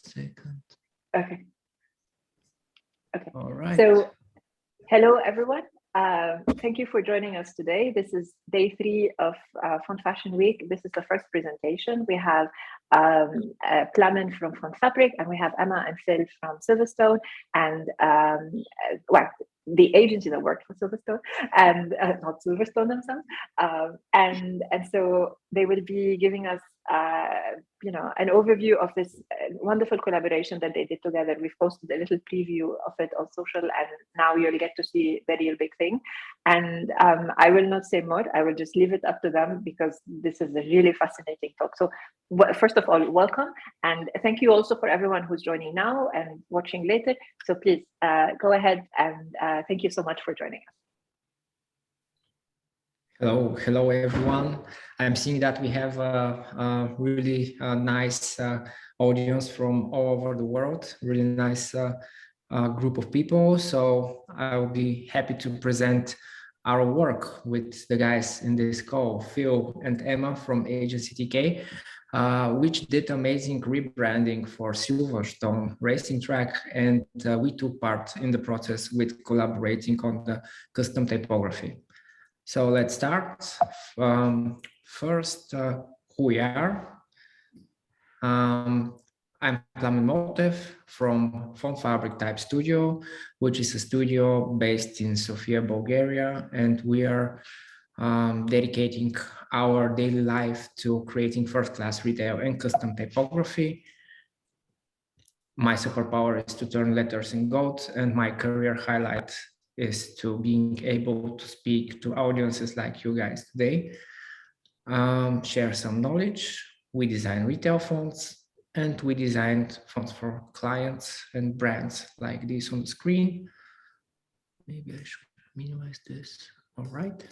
second. Okay. Okay. All right. So, hello everyone. Thank you for joining us today. This is day 3 of Font Fashion Week. This is the first presentation. We have Plamen from Font Fabric, and we have Emma and Phill from Silverstone, and well, the agency that worked for Silverstone, and not Silverstone themselves. And so they will be giving us an overview of this wonderful collaboration that they did together. We've posted a little preview of it on social, and now you'll get to see the real big thing. And I will not say more. I will just leave it up to them because this is a really fascinating talk. So first of all, welcome, and thank you also for everyone who's joining now and watching later. So please go ahead, and thank you so much for joining us. Hello everyone. I'm seeing that we have a really nice audience from all over the world, really nice group of people. So I'll be happy to present our work with the guys in this call, Phill and Emma from agency TK, which did amazing rebranding for Silverstone racing track. And we took part in the process with collaborating on the custom typography. So let's start. First, who we are. I'm Plamen Motev from Font Fabric Type Studio, which is a studio based in Sofia, Bulgaria, and we are dedicating our daily life to creating first-class retail and custom typography. My superpower is to turn letters in gold, and my career highlight is to being able to speak to audiences like you guys today, share some knowledge. We design retail fonts, and we designed fonts for clients and brands like this on the screen. Maybe I should minimize this. All right.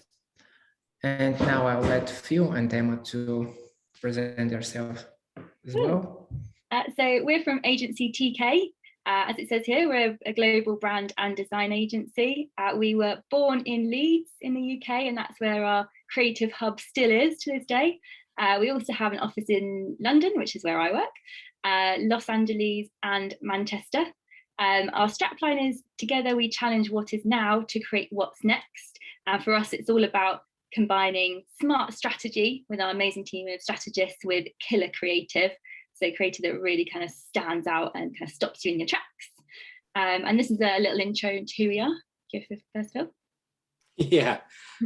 And now I'll let Phill and Emma to present themselves as well. So we're from agency TK. As it says here, we're a global brand and design agency. We were born in Leeds in the UK, and that's where our creative hub still is to this day. We also have an office in London, which is where I work, Los Angeles and Manchester. Our strapline is together we challenge what is now to create what's next. For us, it's all about combining smart strategy with our amazing team of strategists with killer creative. So creative that really kind of stands out and kind of stops you in your tracks. And this is a little intro into who we are. Give it first, Phill. Yeah,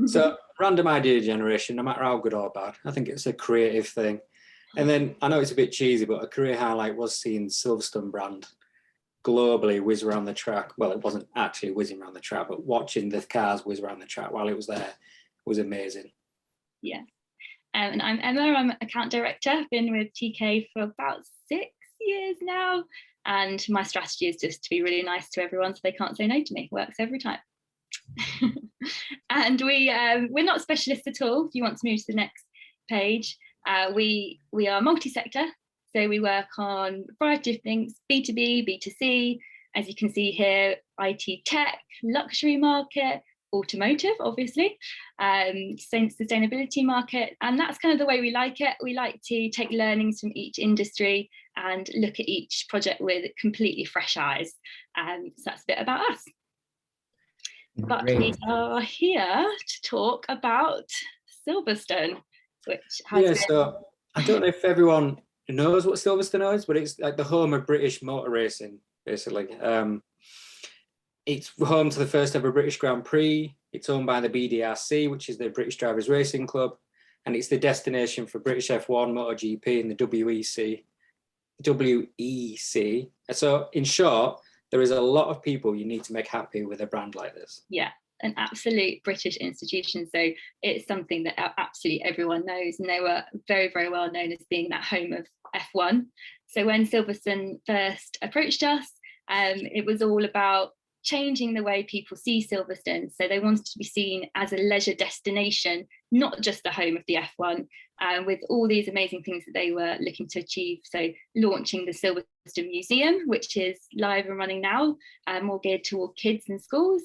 so random idea generation, no matter how good or bad, I think it's a creative thing. And then I know it's a bit cheesy, but a career highlight was seeing Silverstone brand globally whiz around the track. Well, it wasn't actually whizzing around the track, but watching the cars whiz around the track while it was there was amazing. Yeah. And I'm Emma, I'm account director. I've been with TK for about 6 years now. And my strategy is just to be really nice to everyone so they can't say no to me. Works every time. And we're not specialists at all. If you want to move to the next page, we are multi-sector. So we work on a variety of things, B2B, B2C, as you can see here, IT tech, luxury market, automotive, obviously, sustainability market, and that's kind of the way we like it. We like to take learnings from each industry and look at each project with completely fresh eyes. So that's a bit about us. But we are here to talk about Silverstone, which has So I don't know if everyone knows what Silverstone is, but it's like the home of British motor racing, basically. It's home to the first ever British Grand Prix. It's owned by the BDRC, which is the British Drivers Racing Club. And it's the destination for British F1, MotoGP and the WEC. So in short, there is a lot of people you need to make happy with a brand like this. Yeah, an absolute British institution. So it's something that absolutely everyone knows. And they were very, very well known as being that home of F1. So when Silverstone first approached us, it was all about changing the way people see Silverstone. So they wanted to be seen as a leisure destination, not just the home of the F1, with all these amazing things that they were looking to achieve. So launching the Silverstone Museum, which is live and running now, more geared toward kids and schools,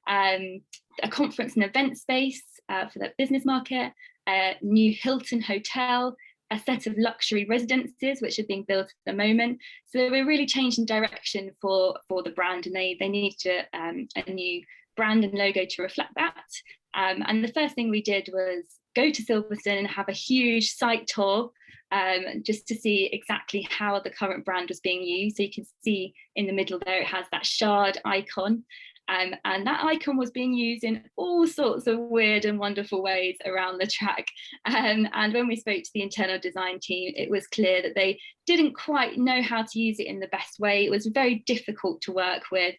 a conference and event space for the business market, a new Hilton hotel, a set of luxury residences which are being built at the moment. So we're really changing direction for the brand, and they need a new brand and logo to reflect that. And the first thing we did was go to Silverstone and have a huge site tour, just to see exactly how the current brand was being used. So you can see in the middle there, it has that shard icon. And that icon was being used in all sorts of weird and wonderful ways around the track. And when we spoke to the internal design team, it was clear that they didn't quite know how to use it in the best way. It was very difficult to work with.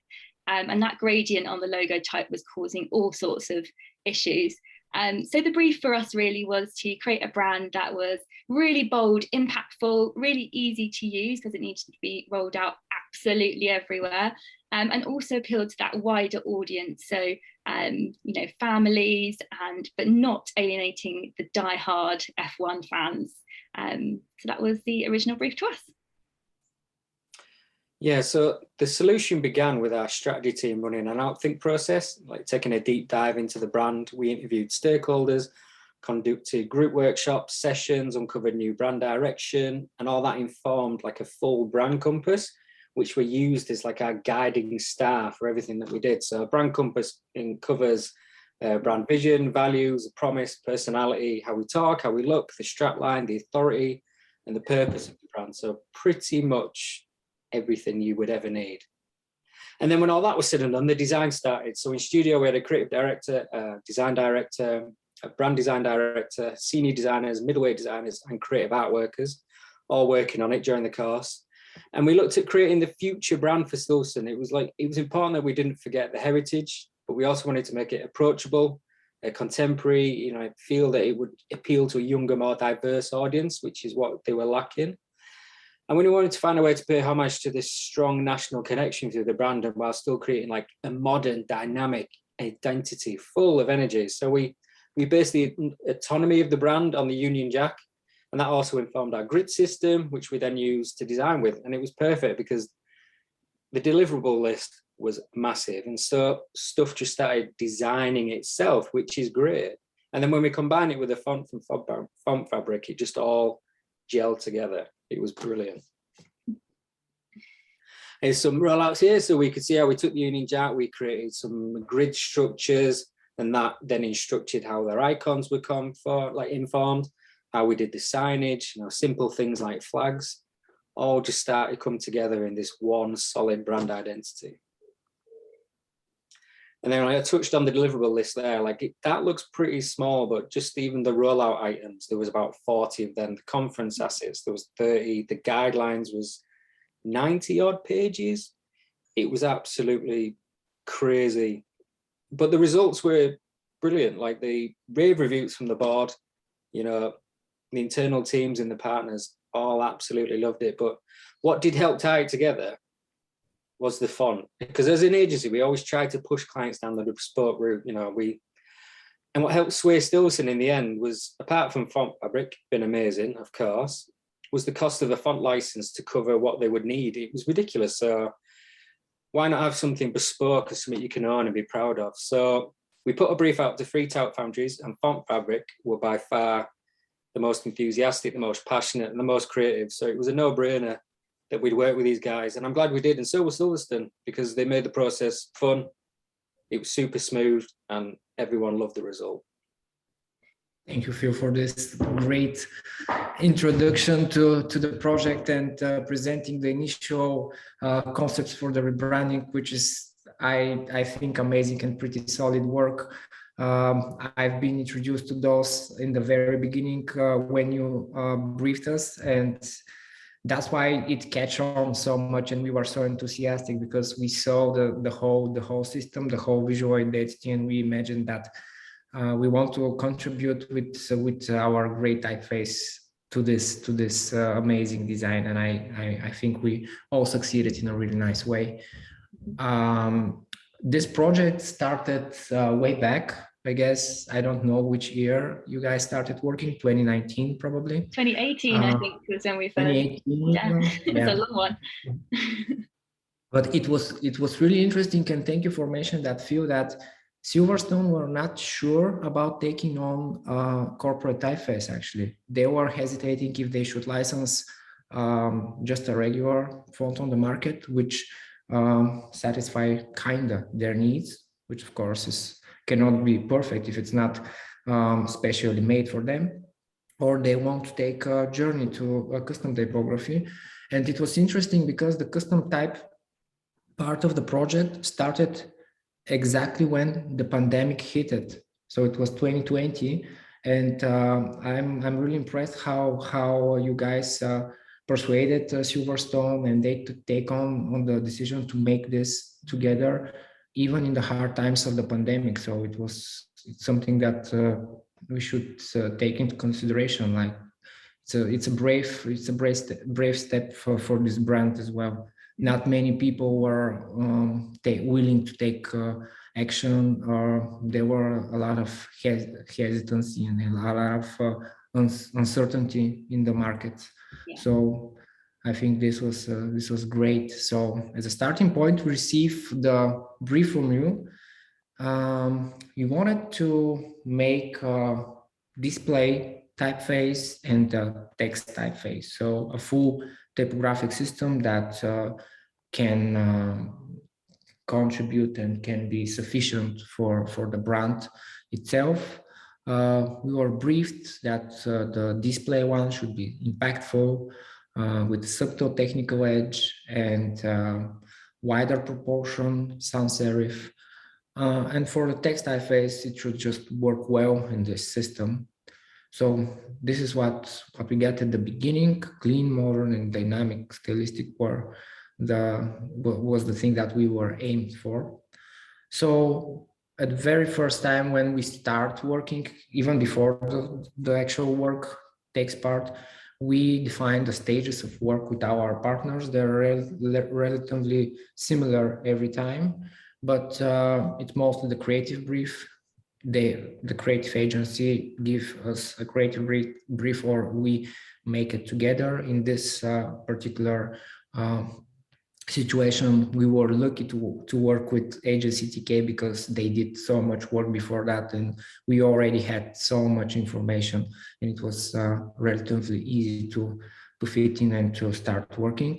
And that gradient on the logo type was causing all sorts of issues. So the brief for us really was to create a brand that was really bold, impactful, really easy to use because it needed to be rolled out absolutely everywhere, and also appealed to that wider audience. So, you know, families, but not alienating the die-hard F1 fans. So that was the original brief to us. Yeah, so the solution began with our strategy team running an outthink process, like taking a deep dive into the brand. We interviewed stakeholders, conducted group workshops, sessions, uncovered new brand direction, and all that informed like a full brand compass, which we used as like our guiding star for everything that we did. So a brand compass covers brand vision, values, promise, personality, how we talk, how we look, the strapline, the authority, and the purpose of the brand. So pretty much everything you would ever need. And then when all that was said and done, the design started. So in studio, we had a creative director, a design director, a brand design director, senior designers, middleweight designers, and creative art workers, all working on it during the course. And we looked at creating the future brand for Silverstone. It was important that we didn't forget the heritage, but we also wanted to make it approachable, contemporary, you know, feel that it would appeal to a younger, more diverse audience, which is what they were lacking. And we wanted to find a way to pay homage to this strong national connection through the brand, and while still creating like a modern, dynamic identity full of energy. So we based the autonomy of the brand on the Union Jack, and that also informed our grid system, which we then used to design with. And it was perfect because the deliverable list was massive, and so stuff just started designing itself, which is great. And then when we combine it with a font from Font Fabric, it just all gelled together. It was brilliant. Here's some rollouts here, so we could see how we took the Union Jack, we created some grid structures, and that then instructed how their icons were informed, how we did the signage, you know, simple things like flags, all just started to come together in this one solid brand identity. And then I touched on the deliverable list there, that looks pretty small, but just even the rollout items, there was about 40 of them. The conference assets, there was 30. The guidelines was 90 odd pages. It was absolutely crazy. But the results were brilliant. Like the rave reviews from the board, you know, the internal teams and the partners all absolutely loved it. But what did help tie it together was the font, because as an agency, we always try to push clients down the bespoke route. You know, and what helped sway Silverstone in the end was, apart from Font Fabric being amazing, of course, was the cost of a font license to cover what they would need. It was ridiculous. So why not have something bespoke or something you can own and be proud of? So we put a brief out to 3 tout foundries, and Font Fabric were by far the most enthusiastic, the most passionate, and the most creative. So it was a no-brainer that we'd work with these guys, and I'm glad we did, and so was Silverstone, because they made the process fun. It was super smooth, and everyone loved the result. Thank you, Phil, for this great introduction to the project and presenting the initial concepts for the rebranding, which is, I think, amazing and pretty solid work. I've been introduced to those in the very beginning when you briefed us, and that's why it catch on so much, and we were so enthusiastic because we saw the whole system, the whole visual identity, and we imagined that we want to contribute with our great typeface to this amazing design, and I think we all succeeded in a really nice way. This project started way back. I guess, I don't know which year you guys started working, 2019 probably? 2018, I think, was when we first. 2018, yeah. Yeah. It's a long one. But it was really interesting, and thank you for mentioning that, Phil, that Silverstone were not sure about taking on corporate typeface, actually. They were hesitating if they should license just a regular font on the market, which satisfy kinda their needs, which of course cannot be perfect if it's not specially made for them, or they want to take a journey to a custom typography. And it was interesting because the custom type part of the project started exactly when the pandemic hit it. So it was 2020, and I'm really impressed how you guys persuaded Silverstone and they to take on the decision to make this together, even in the hard times of the pandemic. So it's something that we should take into consideration. Like it's a brave step for this brand as well. Not many people were willing to take action, or there were a lot of hesitancy and a lot of uncertainty in the market. Yeah. So I think this was great. So as a starting point, we received the brief from you. We wanted to make a display typeface and a text typeface. So a full typographic system that can contribute and can be sufficient for the brand itself. We were briefed that the display one should be impactful, with subtle technical edge and wider proportion, sans serif. And for the text typeface, it should just work well in this system. So this is what we get at the beginning. Clean, modern, and dynamic stylistic was the thing that we were aimed for. So at the very first time when we start working, even before the actual work takes part, we define the stages of work with our partners. They're relatively similar every time, but it's mostly the creative brief. The creative agency give us a creative brief, or we make it together. In this particular situation, we were lucky to work with agency TK because they did so much work before that, and we already had so much information, and it was relatively easy to fit in and to start working.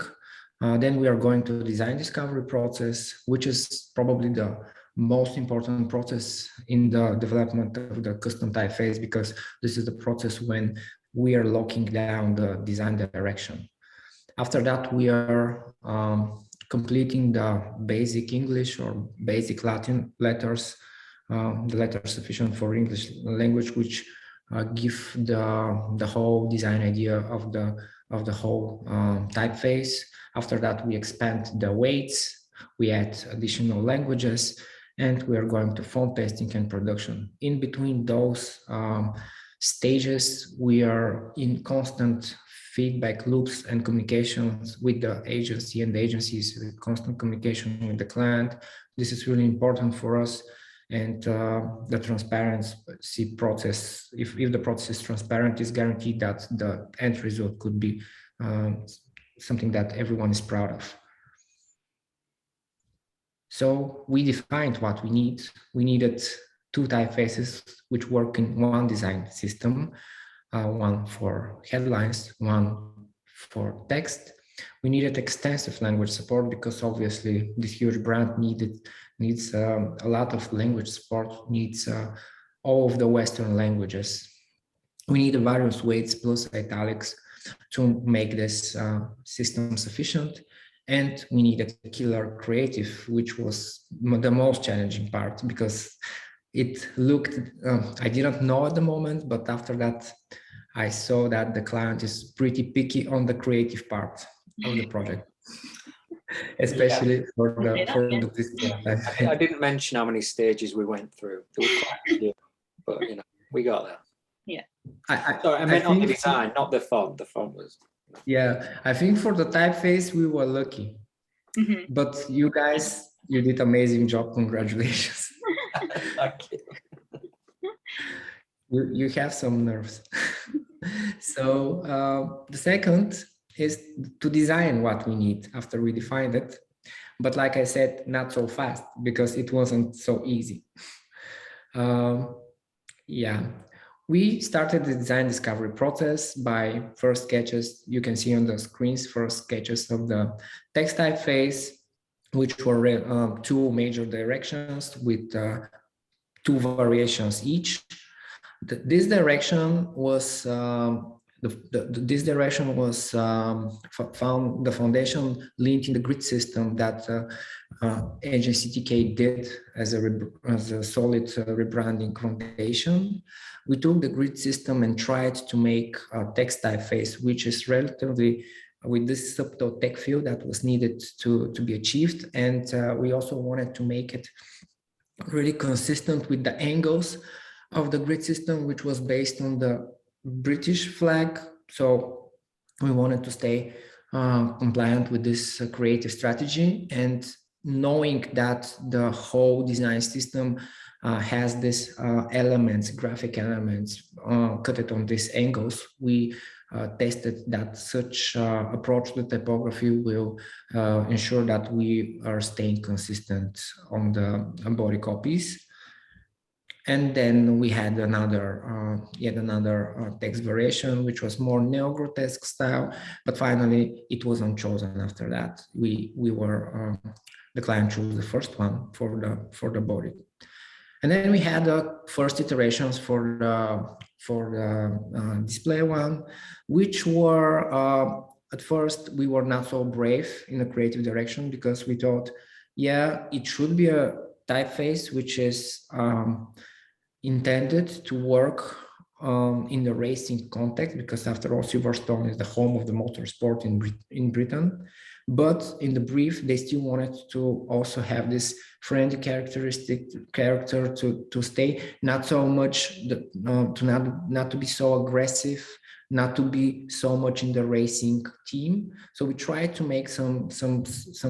Then we are going to the design discovery process, which is probably the most important process in the development of the custom typeface, because this is the process when we are locking down the design direction. After that, we are completing the basic English or basic Latin letters, the letters sufficient for English language, which give the whole design idea of the whole typeface. After that, we expand the weights, we add additional languages, and we are going to font testing and production. In between those stages, we are in constant feedback loops and communications with the agency, and the agencies with constant communication with the client. This is really important for us. And the transparency process, if the process is transparent, is guaranteed that the end result could be something that everyone is proud of. So we defined what we need. We needed 2 typefaces which work in one design system, one for headlines, one for text. We needed extensive language support because obviously this huge brand needs a lot of language support, needs all of the Western languages. We need various weights plus italics to make this system sufficient. And we needed a killer creative, which was the most challenging part, because it looked, I didn't know at the moment, but after that, I saw that the client is pretty picky on the creative part of the project, especially for the display. I didn't mention how many stages we went through. There were quite a few, but you know, we got there. Yeah. I meant on the design, not the font. The font was. Yeah, I think for the typeface we were lucky, but you guys, you did amazing job. Congratulations. Thank you. You have some nerves. So the second is to design what we need after we defined it. But like I said, not so fast, because it wasn't so easy. Yeah, we started the design discovery process by first sketches. You can see on the screens first sketches of the text typeface, which were two major directions with two variations each. This direction was found the foundation linked in the grid system that agency TK did as a solid rebranding foundation. We took the grid system and tried to make a text typeface, which is relatively with this subtle tech feel that was needed to be achieved. And we also wanted to make it really consistent with the angles of the grid system, which was based on the British flag. So we wanted to stay compliant with this creative strategy, and knowing that the whole design system has these elements, graphic elements cut on these angles, we tested that such approach to typography will ensure that we are staying consistent on the body copies. And then we had yet another text variation, which was more neo-grotesque style, but finally it wasn't chosen after that. The client chose the first one for the body. And then we had the first iterations for the display one, which were, at first, we were not so brave in the creative direction because we thought, yeah, it should be a typeface which is intended to work in the racing context, because after all, Silverstone is the home of the motorsport in Britain. But in the brief, they still wanted to also have this friendly character to stay not so much, not to be so aggressive, not to be so much in the racing team. So we tried to make some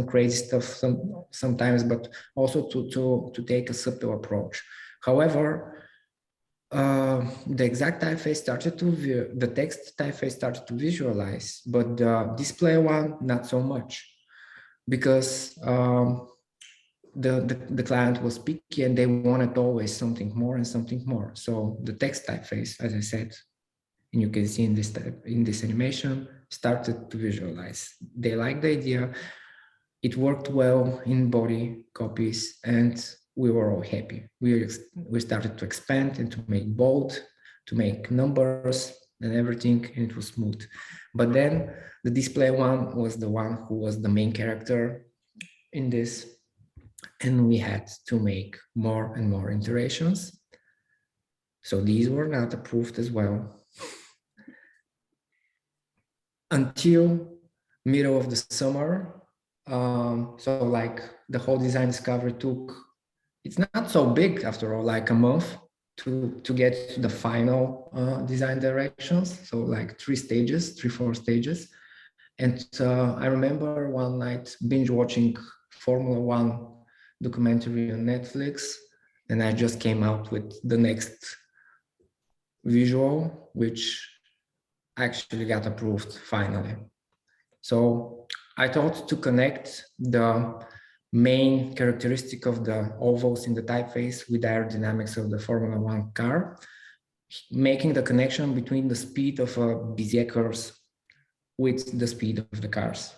crazy stuff sometimes, but also to take a subtle approach. However, the exact typeface started to view, the text typeface started to visualize, but the display one, not so much, because the client was picky and they wanted always something more and something more. So the text typeface, as I said, and you can see in this animation, started to visualize. They liked the idea. It worked well in body copies, and we were all happy. We started to expand and to make bold, to make numbers and everything, and it was smooth. But then the display one was the one who was the main character in this, and we had to make more and more iterations. So these were not approved as well. Until middle of the summer. So like the whole design discovery took, it's not so big after all, like a month to get to the final design directions. So like 4 stages. And I remember one night binge watching Formula One documentary on Netflix, and I just came out with the next visual, which actually got approved finally. So I thought to connect the main characteristic of the ovals in the typeface with the aerodynamics of the Formula One car, making the connection between the speed of Bezier curves with the speed of the cars.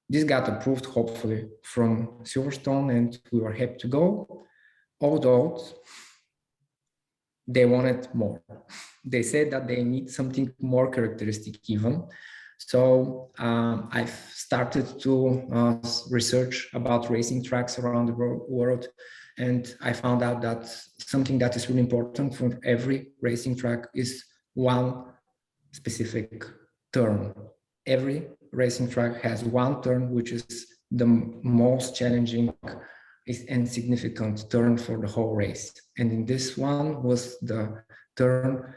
This got approved, hopefully, from Silverstone, and we were happy to go, although they wanted more. They said that they need something more characteristic even. So I've started to research about racing tracks around the world, and I found out that something that is really important for every racing track is one specific turn. Every racing track has one turn, which is the most challenging and significant turn for the whole race. And in this one was the turn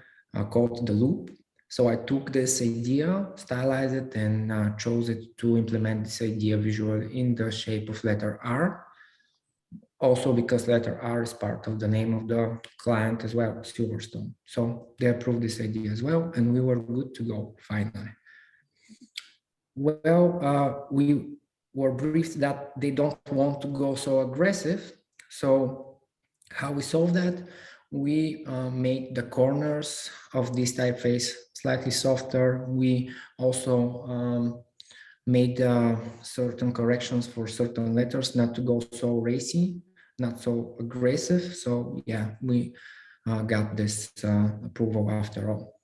called the loop. So I took this idea, stylized it, and chose it to implement this idea visually in the shape of letter R. Also because letter R is part of the name of the client as well, Silverstone. So they approved this idea as well, and we were good to go finally. Well, we were briefed that they don't want to go so aggressive. So How we solve that? We made the corners of this typeface slightly softer. We also made certain corrections for certain letters, not to go so racy, not so aggressive. So yeah, we got this approval after all.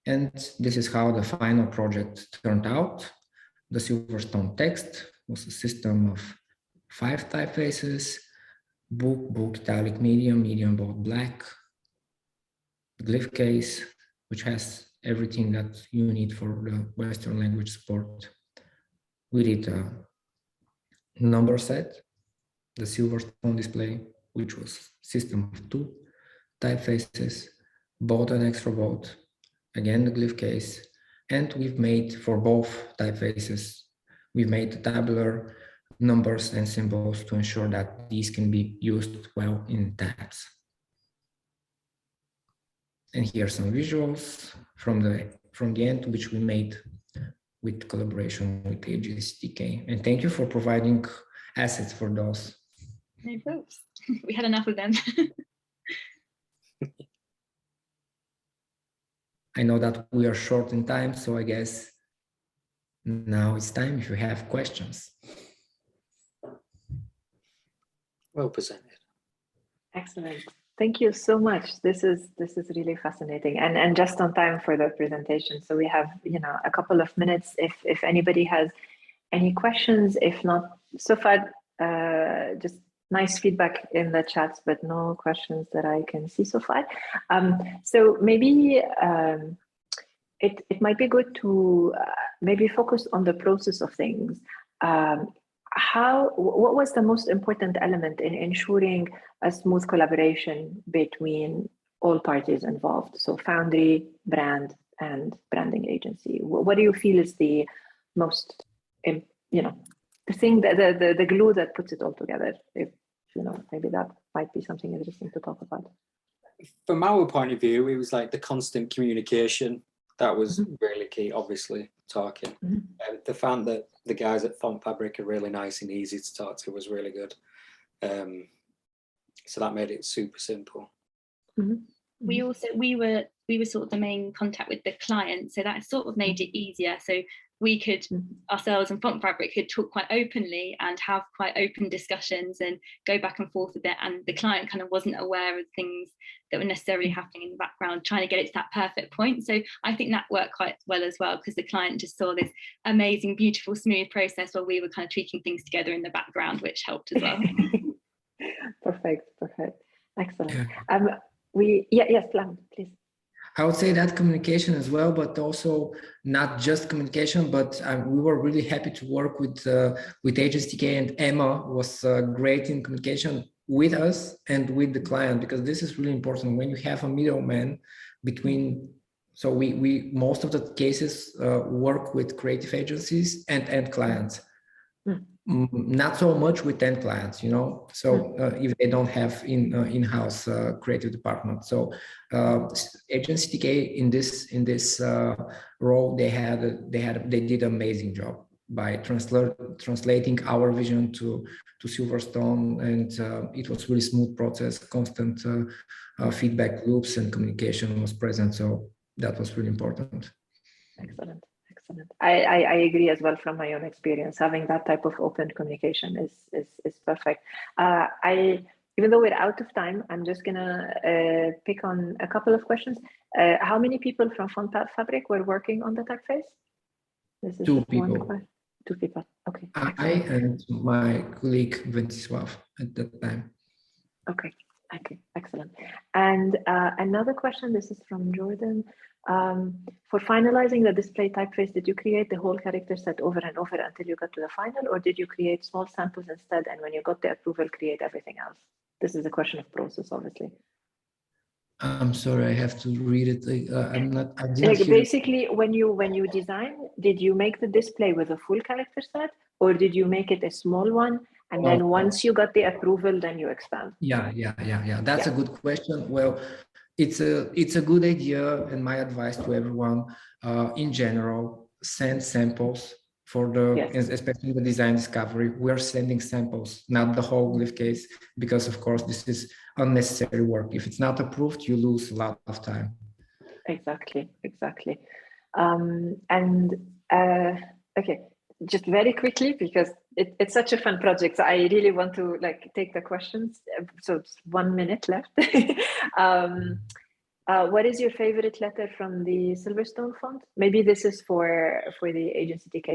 And this is how the final project turned out. The Silverstone text was a system of 5 typefaces: book, book, italic, medium, medium, bold, black, glyph case, which has everything that you need for the Western language support. We did a number set, the Silverstone display, which was system of 2 typefaces, bold and extra bold, again the glyph case, and we've made for both typefaces, we've made tabular numbers and symbols to ensure that these can be used well in tabs. And here are some visuals from the end, which we made with collaboration with AGCTK. And thank you for providing assets for those. No problems. We had enough of them. I know that we are short in time, so I guess now it's time if you have questions. Well presented. Excellent. Thank you so much. This is really fascinating and just on time for the presentation. So we have, you know, a couple of minutes if anybody has any questions. If not, so far just nice feedback in the chats, but no questions that I can see so far. So maybe it might be good to maybe focus on the process of things. What was the most important element in ensuring a smooth collaboration between all parties involved? So foundry, brand, and branding agency. What do you feel is the most, you know, the thing that the glue that puts it all together? If you know, maybe that might be something interesting to talk about. From our point of view, it was like the constant communication that was really key. Obviously, talking. The fact that the guys at Font Fabric are really nice and easy to talk to was really good. So that made it super simple. We were sort of the main contact with the client, so that sort of made it easier. So we could ourselves and Font Fabric could talk quite openly and have quite open discussions and go back and forth with it, and the client kind of wasn't aware of things that were necessarily happening in the background, trying to get it to that perfect point. So I think that worked quite well as well, because the client just saw this amazing, beautiful, smooth process while we were kind of tweaking things together in the background, which helped as well. Perfect, excellent. Yes, Plamen, please. I would say that communication as well, but also not just communication, but we were really happy to work with HSTK, and Emma was great in communication with us and with the client, because this is really important when you have a middleman between. So we most of the cases work with creative agencies and clients. Not so much with end clients, you know. So if they don't have in-house creative department, so agency TK in this role, they did an amazing job by translating our vision to Silverstone, and it was really smooth process. Constant feedback loops and communication was present, so that was really important. Excellent. I agree as well from my own experience. Having that type of open communication is perfect. Even though we're out of time, I'm just gonna pick on a couple of questions. How many people from Font Fabric were working on the typeface? This is 2 people. 2 people. Okay. I and my colleague Wenceslav at that time. Okay, excellent. And another question. This is from Jordan. For finalizing the display typeface, did you create the whole character set over and over until you got to the final, or did you create small samples instead, and when you got the approval, create everything else? This is a question of process, obviously. I'm sorry, I have to read it. I didn't like hear basically it. when you design, did you make the display with a full character set, or did you make it a small one, and then once you got the approval, then you expand? Yeah. That's a good question. Well, it's a good idea, and my advice to everyone, in general, send samples for the, Yes. especially the design discovery. We're sending samples, not the whole glyph case, because of course this is unnecessary work. If it's not approved, you lose a lot of time. Exactly. Okay, just very quickly, because it's such a fun project, so I really want to like take the questions. So it's 1 minute left. What is your favorite letter from the Silverstone font? Maybe this is for the agency TK.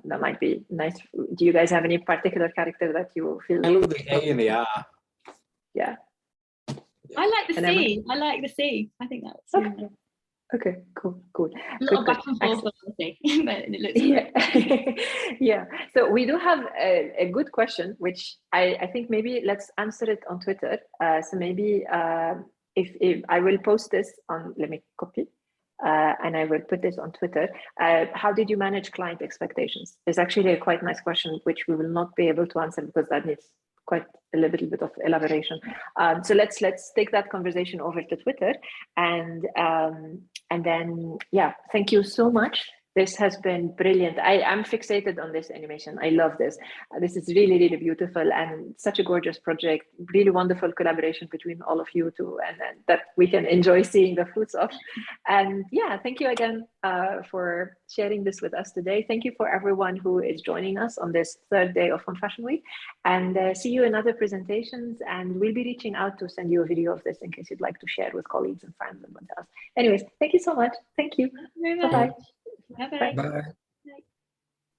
That might be nice. Do you guys have any particular character that you feel? I love the A and the R. Yeah. I like the And C. I like the C. I think that's Okay. Okay, cool. a lot of back and forth on the C, but it looks Yeah. Yeah. So we do have a good question, which I think maybe let's answer it on Twitter. So maybe if I will post this on, let me copy, and I will put this on Twitter. How did you manage client expectations? It's actually a quite nice question, which we will not be able to answer because that needs quite a little bit of elaboration. So let's take that conversation over to Twitter, and then yeah, thank you so much. This has been brilliant. I'm fixated on this animation. I love this. This is really, really beautiful and such a gorgeous project. Really wonderful collaboration between all of you too, and that we can enjoy seeing the fruits of. And yeah, thank you again for sharing this with us today. Thank you for everyone who is joining us on this third day of Font Fashion Week. And see you in other presentations. And we'll be reaching out to send you a video of this in case you'd like to share with colleagues and friends and what else. Anyways, thank you so much. Thank you. very much. Bye-bye. Bye-bye. Bye.